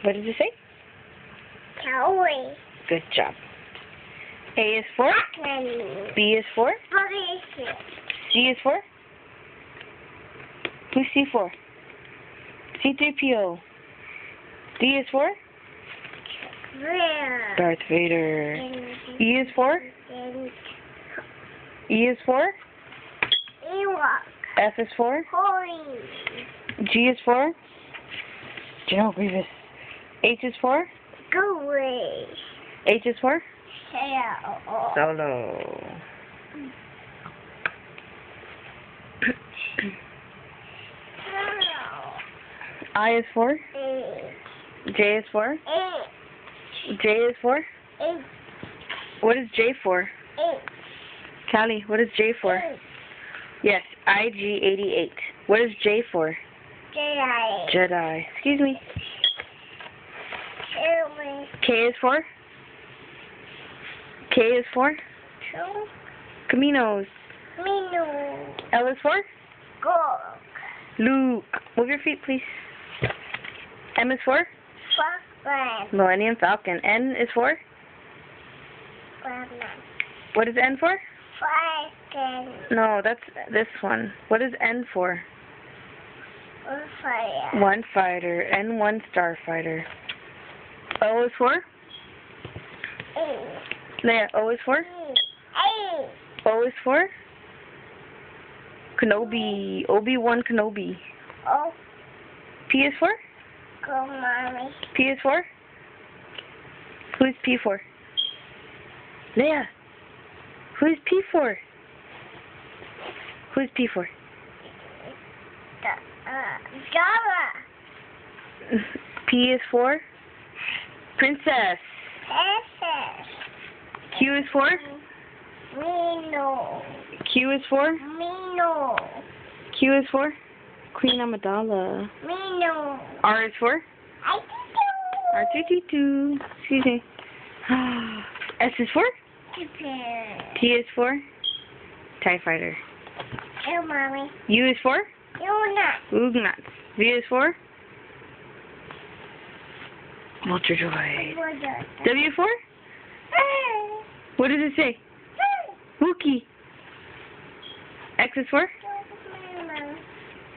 What does it say? Toy. Good job. A is for? Candy. B is for? Police. C is for? Who's C for? C-3PO. D is for? Rare. Darth Vader. E is for? E is for? Ewok. F is for? Holy. G is for? General Grievous. H is for? Go away. H is for? Hell. Solo. I is for? J is for? J is for? What is J for? Callie, what is J for? Yes, IG-88. What is J for? Jedi. Jedi. Excuse me. K is for? K is for? Caminos. Minu. L is for? Go. Luke. Move your feet, please. M is for? Fuck. Millennium Falcon. N is for? What is N for? Falcon. No, that's this one. What is N for? Fire. One fighter. N1 starfighter. O is for? Leia, O is for? O is for? Kenobi. Obi-Wan Kenobi. Oh, P is for? go, mommy. P is for? Who is P for? Leia. Who is P for? Who is P for? Java. P is for? Princess. Q is for? Mino. Q is for? Mino. Q is for? Queen Amidala. Mino. R is for? R2-D2. Excuse me. S is for? T is for? TIE Fighter. Hey, mommy. U is for? You're Ugnaughts. V is for? Vulture Droid. W for? What does it say? Wookie. X is for?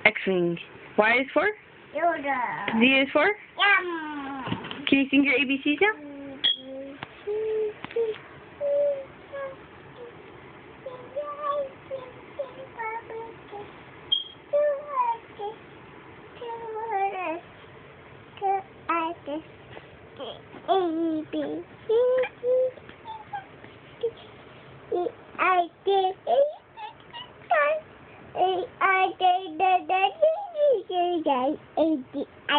X-Wing. Y is for? Yoda. Z is for? Yum. Can you sing your ABCs now? A B C D E I D A I D A D I